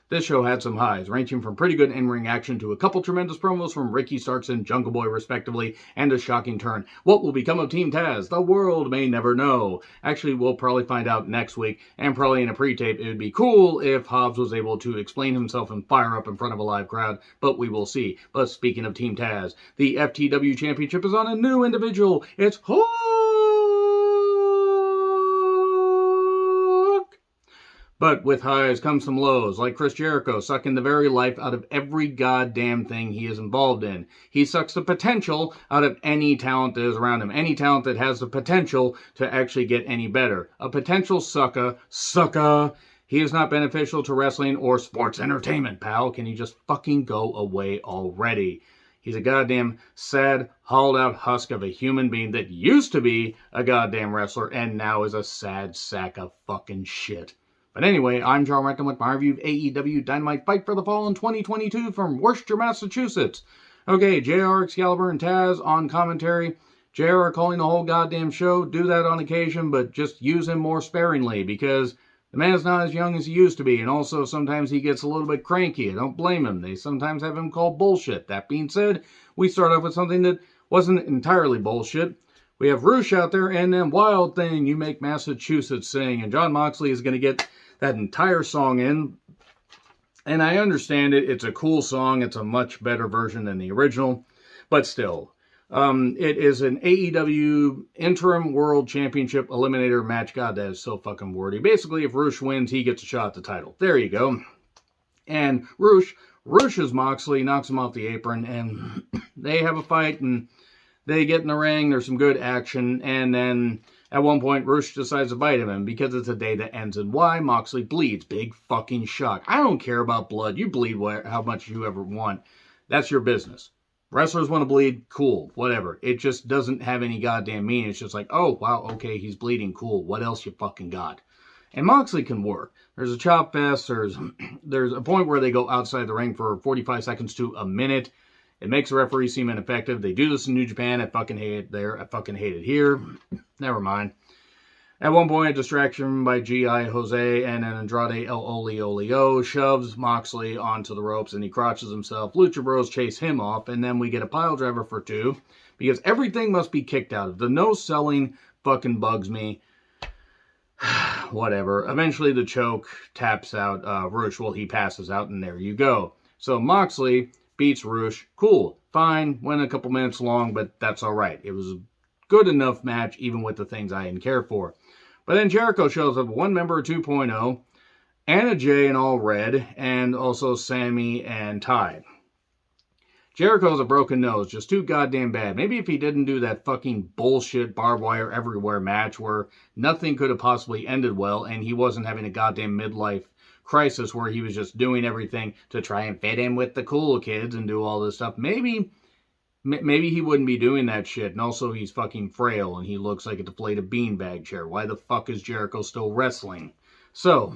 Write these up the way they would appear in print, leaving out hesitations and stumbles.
This show had some highs, ranging from pretty good in-ring action to a couple tremendous promos from Ricky Starks and Jungle Boy respectively, and a shocking turn. What will become of Team Taz? The world may never know. Actually, we'll probably find out next week, and probably in a pre-tape. It would be cool if Hobbs was able to explain himself and fire up in front of a live crowd, but we will see. But speaking of Team Taz, the FTW Championship is on a new individual. It's HOOOOOOOOKester. But with highs come some lows, like Chris Jericho sucking the very life out of every goddamn thing he is involved in. He sucks the potential out of any talent that is around him, any talent that has the potential to actually get any better. A potential sucker. He is not beneficial to wrestling or sports entertainment, pal. Can you just fucking go away already? He's a goddamn sad, hauled-out husk of a human being that used to be a goddamn wrestler and now is a sad sack of fucking shit. But anyway, I'm John Reckham with my review of AEW Dynamite Fight for the Fall in 2022 from Worcester, Massachusetts. Okay, JR, Excalibur, and Taz on commentary. JR calling the whole goddamn show. Do that on occasion, but just use him more sparingly because the man is not as young as he used to be, and also sometimes he gets a little bit cranky. I don't blame him. They sometimes have him call bullshit. That being said, we start off with something that wasn't entirely bullshit. We have Roosh out there, and then Wild Thing You Make Massachusetts Sing, and Jon Moxley is going to get that entire song in. And I understand it. It's a cool song. It's a much better version than the original. But still, it is an AEW Interim World Championship Eliminator match. God, that is so fucking wordy. Basically, if Roosh wins, he gets a shot at the title. There you go. And Rooshes Moxley, knocks him off the apron, and they have a fight, and they get in the ring. There's some good action, and then at one point, Roosh decides to bite him, and because it's a day that ends in Y, Moxley bleeds. Big fucking shock. I don't care about blood. You bleed how much you ever want. That's your business. Wrestlers want to bleed, cool, whatever. It just doesn't have any goddamn meaning. It's just like, oh, wow, okay, he's bleeding, cool. What else you fucking got? And Moxley can work. There's a chop fest. There's a point where they go outside the ring for 45 seconds to a minute. It makes the referee seem ineffective. They do this in New Japan. I fucking hate it there. I fucking hate it here. Never mind. At one point, a distraction by G.I. Jose and an Andrade El Olio shoves Moxley onto the ropes and he crotches himself. Lucha Bros chase him off, and then we get a pile driver for two because everything must be kicked out of. The no selling fucking bugs me. Whatever. Eventually, the choke taps out Roosh. Well, he passes out, and there you go. So Moxley beats Roosh. Cool. Fine. Went a couple minutes long, but that's all right. It was a good enough match, even with the things I didn't care for. But then Jericho shows up, one member 2.0, Anna Jay in all red, and also Sammy and Ty. Jericho's a broken nose, just too goddamn bad. Maybe if he didn't do that fucking bullshit barbed wire everywhere match where nothing could have possibly ended well, and he wasn't having a goddamn midlife crisis where he was just doing everything to try and fit in with the cool kids and do all this stuff. Maybe he wouldn't be doing that shit. And also he's fucking frail and he looks like a deflated beanbag chair. Why the fuck is Jericho still wrestling? So,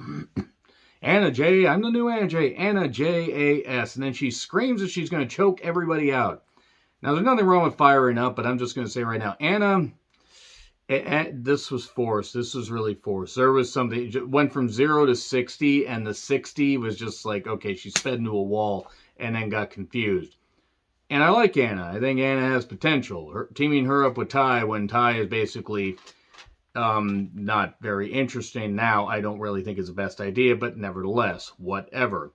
Anna J, I'm the new Anna J, Anna J-A-S. And then she screams that she's going to choke everybody out. Now, there's nothing wrong with firing up, but I'm just going to say right now, Anna, this was forced. This was really forced. There was something, it went from 0 to 60, and the 60 was just like, okay, she sped into a wall and then got confused. And I like Anna. I think Anna has potential. Teaming her up with Ty when Ty is basically not very interesting now, I don't really think is the best idea, but nevertheless, whatever.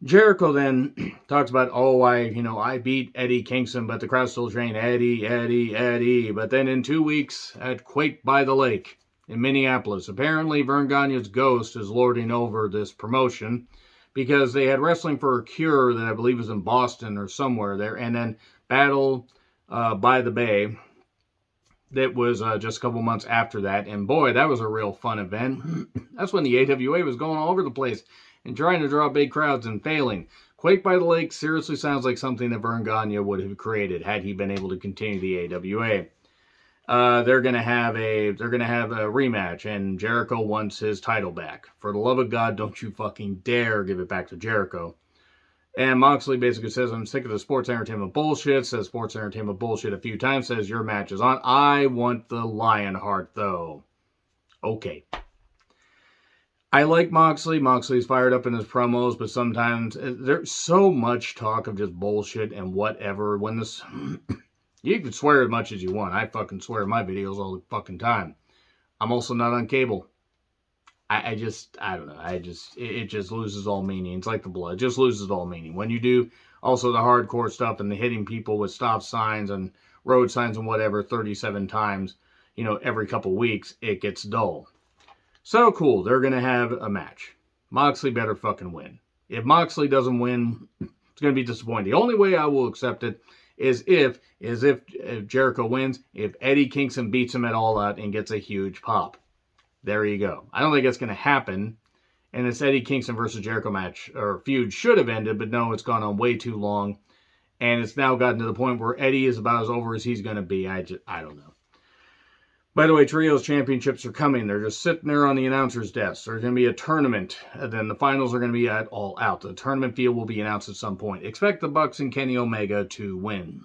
Jericho then talks about, oh, I beat Eddie Kingston, but the crowd still chanting Eddie. But then in 2 weeks at Quake by the Lake in Minneapolis, apparently Vern Gagne's ghost is lording over this promotion because they had Wrestling for a Cure that I believe was in Boston or somewhere there, and then Battle by the Bay that was just a couple months after that. And boy, that was a real fun event. That's when the AWA was going all over the place and trying to draw big crowds and failing. Quake by the Lake seriously sounds like something that Vern Gagne would have created had he been able to continue the AWA. They're gonna have a rematch, and Jericho wants his title back. For the love of God, don't you fucking dare give it back to Jericho. And Moxley basically says, I'm sick of the sports entertainment bullshit, says sports entertainment bullshit a few times, says your match is on. I want the Lionheart, though. Okay. I like Moxley. Moxley's fired up in his promos, but sometimes there's so much talk of just bullshit and whatever. When this, you can swear as much as you want. I fucking swear in my videos all the fucking time. I'm also not on cable. I don't know. It just loses all meaning. It's like the blood. It just loses all meaning. When you do also the hardcore stuff and the hitting people with stop signs and road signs and whatever 37 times, every couple weeks, it gets dull. So cool. They're going to have a match. Moxley better fucking win. If Moxley doesn't win, it's going to be disappointing. The only way I will accept it is if Jericho wins, if Eddie Kingston beats him at All Out and gets a huge pop. There you go. I don't think it's going to happen. And this Eddie Kingston versus Jericho match or feud should have ended, but no, it's gone on way too long. And it's now gotten to the point where Eddie is about as over as he's going to be. I don't know. By the way, Trios Championships are coming. They're just sitting there on the announcer's desk. There's going to be a tournament. And then the finals are going to be at All Out. The tournament field will be announced at some point. Expect the Bucks and Kenny Omega to win.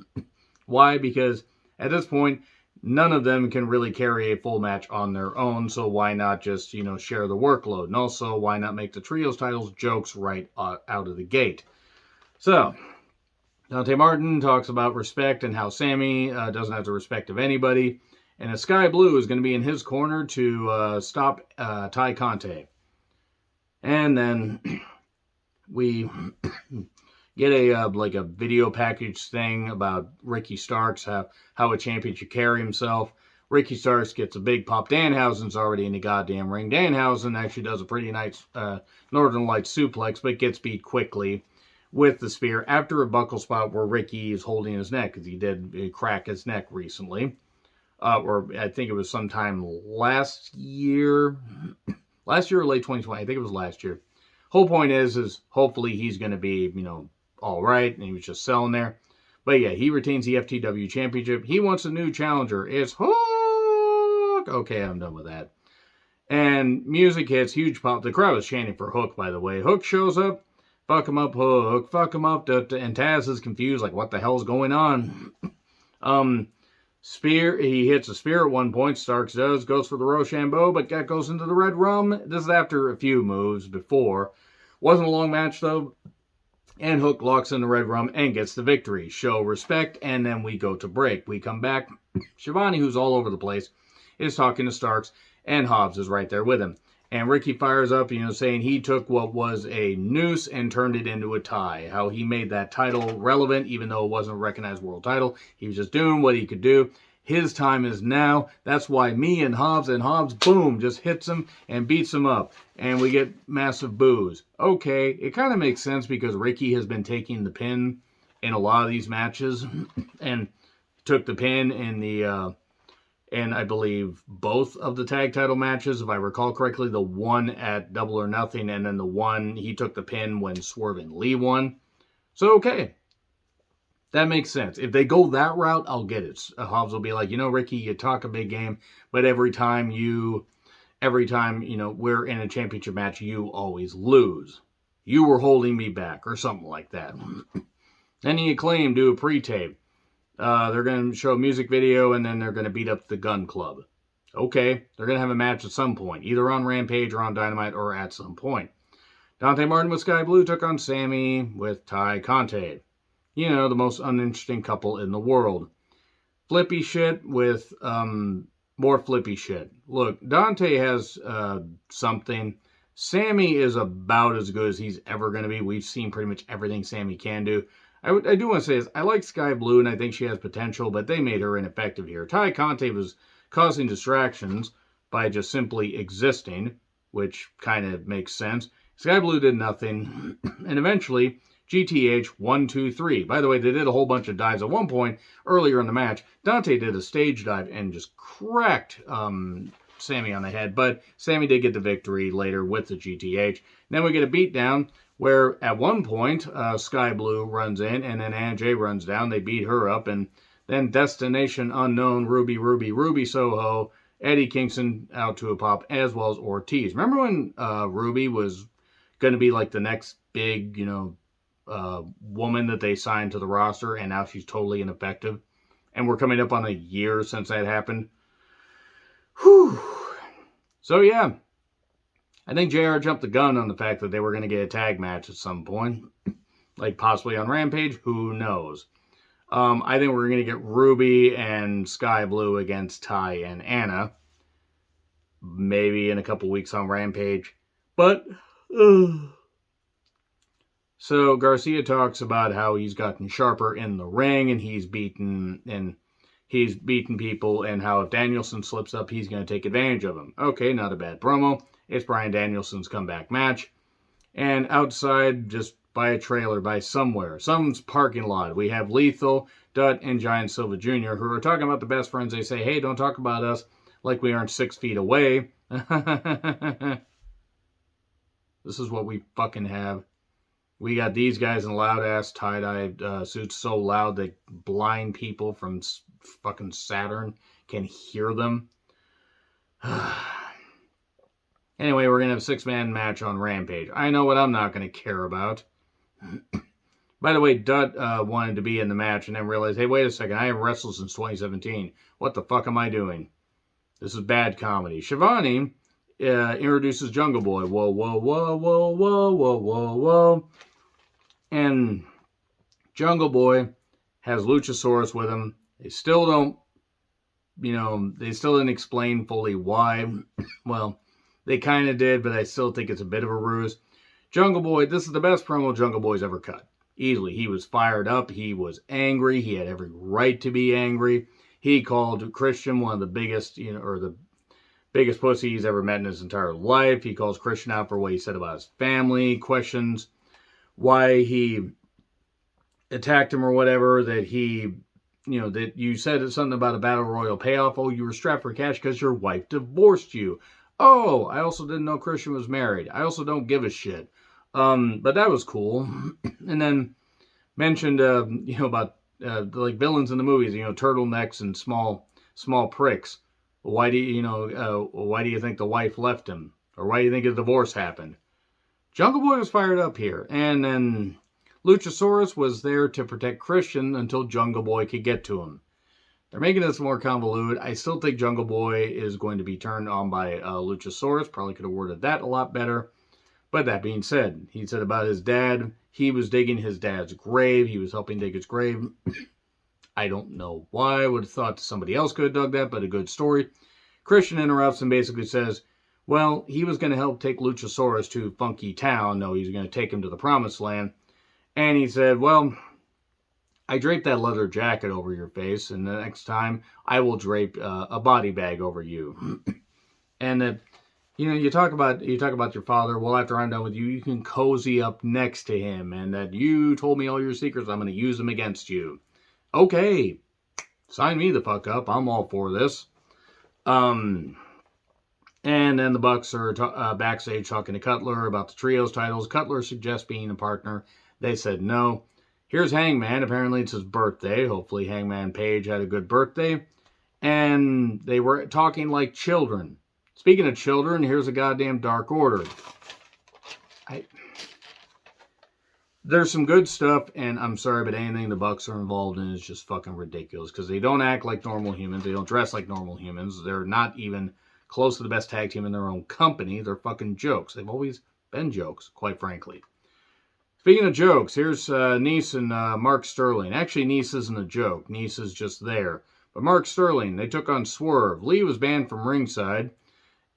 Why? Because at this point, none of them can really carry a full match on their own, so why not just, share the workload? And also, why not make the Trios titles jokes right out of the gate? So, Dante Martin talks about respect and how Sammy doesn't have the respect of anybody. And a Sky Blue is going to be in his corner to stop Ty Conte. And then we get a video package thing about Ricky Starks, how a champion should carry himself. Ricky Starks gets a big pop. Danhausen's already in the goddamn ring. Danhausen actually does a pretty nice Northern Lights suplex, but gets beat quickly with the spear after a buckle spot where Ricky is holding his neck, because he did crack his neck recently. Or I think it was sometime last year. Last year or late 2020. I think it was last year. Whole point is hopefully he's going to be, all right, and he was just selling there. But yeah, he retains the FTW Championship. He wants a new challenger. It's Hook! Okay, I'm done with that. And music hits, huge pop. The crowd is chanting for Hook, by the way. Hook shows up. Fuck him up, Hook. Fuck him up. And Taz is confused, like, what the hell's going on? Spear, he hits a spear at one point. Starks does, goes for the Rochambeau, but that goes into the Red Rum. This is after a few moves before. Wasn't a long match, though. And Hook locks in the Red Rum and gets the victory. Show respect, and then we go to break. We come back. Shivani, who's all over the place, is talking to Starks, and Hobbs is right there with him. And Ricky fires up, saying he took what was a noose and turned it into a tie. How he made that title relevant, even though it wasn't a recognized world title. He was just doing what he could do. His time is now. That's why me and Hobbs, boom, just hits him and beats him up. And we get massive boos. Okay, it kind of makes sense because Ricky has been taking the pin in a lot of these matches. And took the pin in the... and I believe both of the tag title matches, if I recall correctly, the one at Double or Nothing, and then the one he took the pin when Swerve and Lee won. So, okay. That makes sense. If they go that route, I'll get it. Hobbs will be like, Ricky, you talk a big game, but every time we're in a championship match, you always lose. You were holding me back, or something like that. Then the Acclaim do a pre-tape. They're going to show a music video, and then they're going to beat up the Gun Club. Okay, they're going to have a match at some point, either on Rampage or on Dynamite or at some point. Dante Martin with Sky Blue took on Sammy with Ty Conte. The most uninteresting couple in the world. Flippy shit with more flippy shit. Look, Dante has something. Sammy is about as good as he's ever going to be. We've seen pretty much everything Sammy can do. I do want to say this. I like Sky Blue, and I think she has potential, but they made her ineffective here. Ty Conte was causing distractions by just simply existing, which kind of makes sense. Sky Blue did nothing, and eventually, GTH 1, 2, 3. By the way, they did a whole bunch of dives. At one point, earlier in the match, Dante did a stage dive and just cracked Sammy on the head, but Sammy did get the victory later with the GTH. Then we get a beatdown, where at one point, Sky Blue runs in, and then Anna Jay runs down. They beat her up, and then Destination Unknown, Ruby Soho, Eddie Kingston out to a pop, as well as Ortiz. Remember when Ruby was going to be like the next big, woman that they signed to the roster, and now she's totally ineffective? And we're coming up on a year since that happened. Whew. So, yeah. I think JR jumped the gun on the fact that they were going to get a tag match at some point. Like possibly on Rampage, who knows? I think we're going to get Ruby and Sky Blue against Ty and Anna. Maybe in a couple weeks on Rampage. But, so Garcia talks about how he's gotten sharper in the ring and he's beaten people, and how if Danielson slips up, he's going to take advantage of him. Okay, not a bad promo. It's Bryan Danielson's comeback match. And outside, just by a trailer, by somewhere, some parking lot, we have Lethal, Dutt, and Giant Silva Jr., who are talking about the best friends. They say, hey, don't talk about us like we aren't 6 feet away. This is what we fucking have. We got these guys in loud-ass tie-dye suits so loud that blind people from fucking Saturn can hear them. Anyway, we're going to have a 6-man match on Rampage. I know what I'm not going to care about. By the way, Dutt wanted to be in the match and then realized, hey, wait a second, I haven't wrestled since 2017. What the fuck am I doing? This is bad comedy. Shivani introduces Jungle Boy. Whoa, whoa, whoa, whoa, whoa, whoa, whoa, whoa. And Jungle Boy has Luchasaurus with him. They still don't, they still didn't explain fully why. Well, they kind of did, but I still think it's a bit of a ruse. Jungle Boy, this is the best promo Jungle Boy's ever cut. Easily. He was fired up. He was angry. He had every right to be angry. He called Christian one of the biggest, or the biggest pussy he's ever met in his entire life. He calls Christian out for what he said about his family, questions why he attacked him or whatever, that he, that you said something about a battle royal payoff. Oh, you were strapped for cash because your wife divorced you. Oh, I also didn't know Christian was married. I also don't give a shit. But that was cool. And then mentioned, about like villains in the movies, turtlenecks and small pricks. Why do you think the wife left him? Or why do you think a divorce happened? Jungle Boy was fired up here. And then Luchasaurus was there to protect Christian until Jungle Boy could get to him. They're making this more convoluted. I still think Jungle Boy is going to be turned on by Luchasaurus. Probably could have worded that a lot better. But that being said, he said about his dad, he was digging his dad's grave. He was helping dig his grave. I don't know why. I would have thought somebody else could have dug that, but a good story. Christian interrupts and basically says, well, he was going to help take Luchasaurus to Funky Town. No, he's going to take him to the Promised Land. And he said, well, I draped that leather jacket over your face, and the next time I will drape a body bag over you. And you talk about your father. Well, after I'm done with you, you can cozy up next to him, and that you told me all your secrets. I'm going to use them against you. Okay, sign me the fuck up. I'm all for this. And then the Bucks are backstage talking to Cutler about the trios titles. Cutler suggests being a partner. They said no. Here's Hangman. Apparently it's his birthday. Hopefully Hangman Page had a good birthday. And they were talking like children. Speaking of children, here's a goddamn Dark Order. There's some good stuff, and I'm sorry, but anything the Bucks are involved in is just fucking ridiculous. Because they don't act like normal humans. They don't dress like normal humans. They're not even close to the best tag team in their own company. They're fucking jokes. They've always been jokes, quite frankly. Speaking of jokes, here's Nice and Mark Sterling. Actually, Nice isn't a joke. Nice is just there. But Mark Sterling, they took on Swerve. Lee was banned from ringside.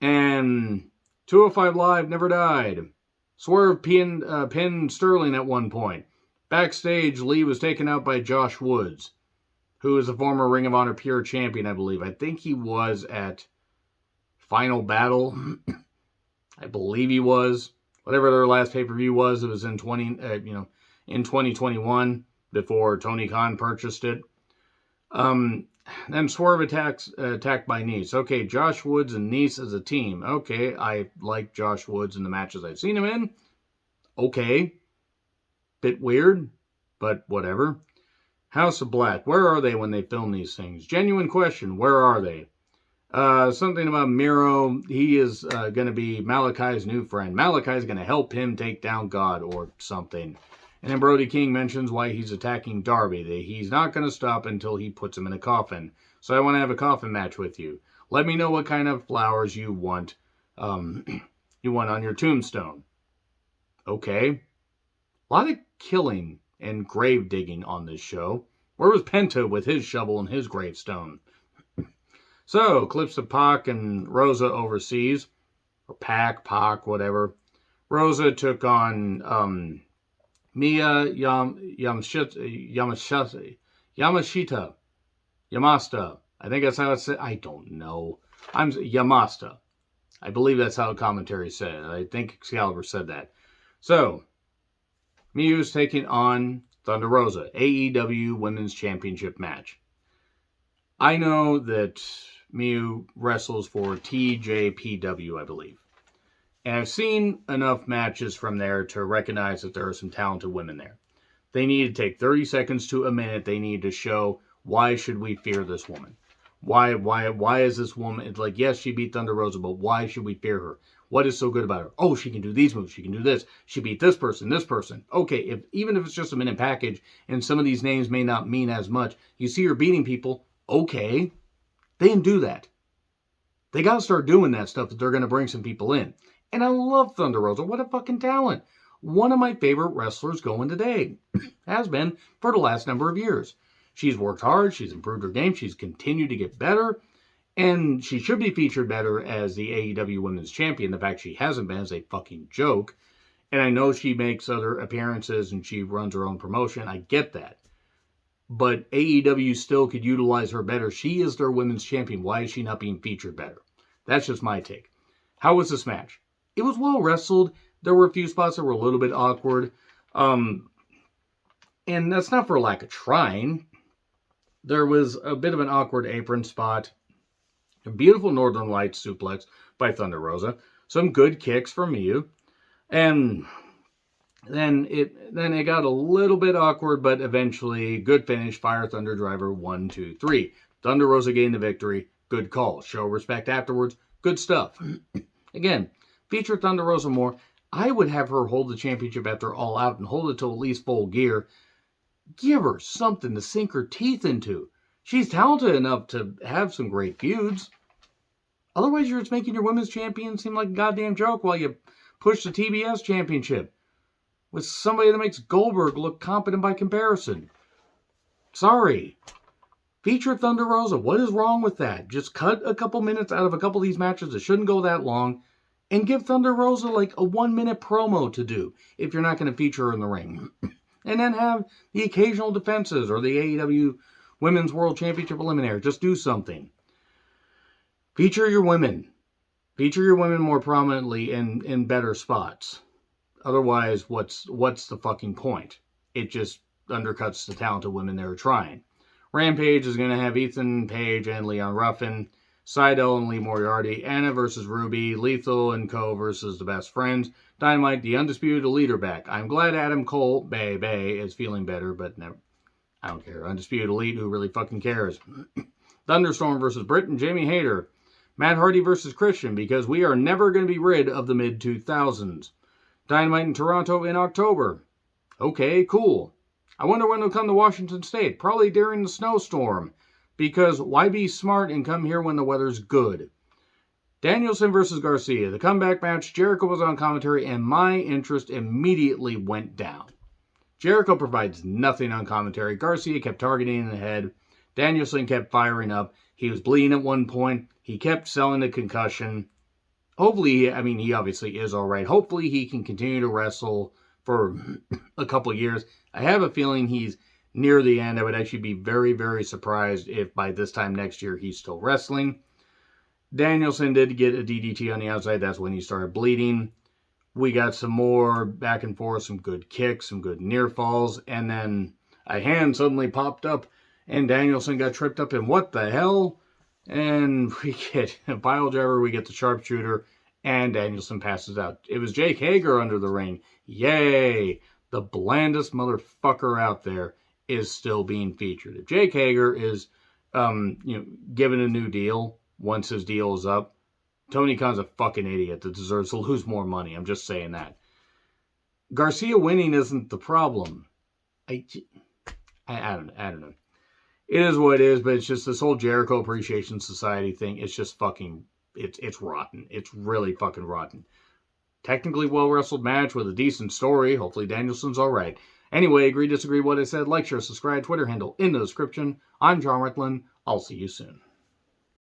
And 205 Live never died. Swerve pinned Sterling at one point. Backstage, Lee was taken out by Josh Woods, who is a former Ring of Honor Pure Champion, I believe. I think he was at Final Battle. I believe he was. Whatever their last pay-per-view was, it was in 2021 before Tony Khan purchased it. Then Swerve attacked by Nice. Okay, Josh Woods and Nice as a team. Okay, I like Josh Woods in the matches I've seen him in. Okay. Bit weird, but whatever. House of Black. Where are they when they film these things? Genuine question. Where are they? Something about Miro. He is going to be Malachi's new friend. Malachi's going to help him take down God or something. And then Brody King mentions why he's attacking Darby. He's not going to stop until he puts him in a coffin. So I want to have a coffin match with you. Let me know what kind of flowers you want. You want on your tombstone. Okay. A lot of killing and grave digging on this show. Where was Penta with his shovel and his gravestone? So, clips of Pac and Rosa overseas. Or Pac, whatever. Rosa took on Mia Yamashita. I think that's how it's said. I don't know. I'm Yamasta. I believe that's how the commentary said it. I think Excalibur said that. So, Miyu's taking on Thunder Rosa, AEW Women's Championship match. I know that Miyu wrestles for TJPW, I believe. And I've seen enough matches from there to recognize that there are some talented women there. They need to take 30 seconds to a minute. They need to show, why should we fear this woman? Why is this woman, it's like, yes, she beat Thunder Rosa, but why should we fear her? What is so good about her? Oh, she can do these moves. She can do this. She beat this person. Okay, even if it's just a minute package, and some of these names may not mean as much, you see her beating people, okay. They didn't do that. They got to start doing that stuff if they're going to bring some people in. And I love Thunder Rosa. What a fucking talent. One of my favorite wrestlers going today. Has been for the last number of years. She's worked hard. She's improved her game. She's continued to get better. And she should be featured better as the AEW Women's Champion. The fact she hasn't been is a fucking joke. And I know she makes other appearances and she runs her own promotion. I get that. But AEW still could utilize her better. She is their Women's Champion. Why is she not being featured better? That's just my take. How was this match? It was well wrestled. There were a few spots that were a little bit awkward. And that's not for lack of trying. There was a bit of an awkward apron spot. A beautiful Northern Lights suplex by Thunder Rosa. Some good kicks from Miyu. And then it got a little bit awkward, but eventually good finish. Fire Thunder Driver 1, 2, 3. Thunder Rosa gained the victory. Good call. Show respect afterwards. Good stuff. Again, feature Thunder Rosa more. I would have her hold the championship after All Out and hold it to at least Full Gear. Give her something to sink her teeth into. She's talented enough to have some great feuds. Otherwise, you're just making your women's champion seem like a goddamn joke while you push the TBS championship with somebody that makes Goldberg look competent by comparison. Sorry. Feature Thunder Rosa. What is wrong with that? Just cut a couple minutes out of a couple of these matches that shouldn't go that long and give Thunder Rosa like a 1-minute promo to do if you're not going to feature her in the ring. And then have the occasional defenses or the AEW Women's World Championship Eliminator. Just do something. Feature your women. Feature your women more prominently in better spots. Otherwise, what's the fucking point? It just undercuts the talented women that are trying. Rampage is going to have Ethan Page and Leon Ruffin, Seidel and Lee Moriarty, Anna versus Ruby, Lethal and Co. versus the Best Friends, Dynamite, the Undisputed Leader back. I'm glad Adam Cole, Bay, is feeling better, but never, I don't care. Undisputed Elite, who really fucking cares? Thunderstorm versus Britt and Jamie Hayter. Matt Hardy versus Christian, because we are never going to be rid of the mid-2000s. Dynamite in Toronto in October. Okay, cool. I wonder when they'll come to Washington State. Probably during the snowstorm. Because why be smart and come here when the weather's good? Danielson versus Garcia. The comeback match. Jericho was on commentary and my interest immediately went down. Jericho provides nothing on commentary. Garcia kept targeting in the head. Danielson kept firing up. He was bleeding at one point. He kept selling the concussion. Hopefully, I mean, he obviously is all right. Hopefully, he can continue to wrestle for a couple years. I have a feeling he's near the end. I would actually be very, very surprised if by this time next year he's still wrestling. Danielson did get a DDT on the outside. That's when he started bleeding. We got some more back and forth, some good kicks, some good near falls, and then a hand suddenly popped up and Danielson got tripped up in what the hell? And we get a pile driver, we get the sharpshooter, and Danielson passes out. It was Jake Hager under the ring. Yay! The blandest motherfucker out there is still being featured. If Jake Hager is given a new deal once his deal is up, Tony Khan's a fucking idiot that deserves to lose more money. I'm just saying that. Garcia winning isn't the problem. I don't know. It is what it is, but it's just this whole Jericho Appreciation Society thing. It's just fucking, it's rotten. It's really fucking rotten. technically well-wrestled match with a decent story. Hopefully Danielson's alright. Anyway, agree, disagree what I said, like, share, subscribe, Twitter handle in the description. I'm John Ritlin. I'll see you soon.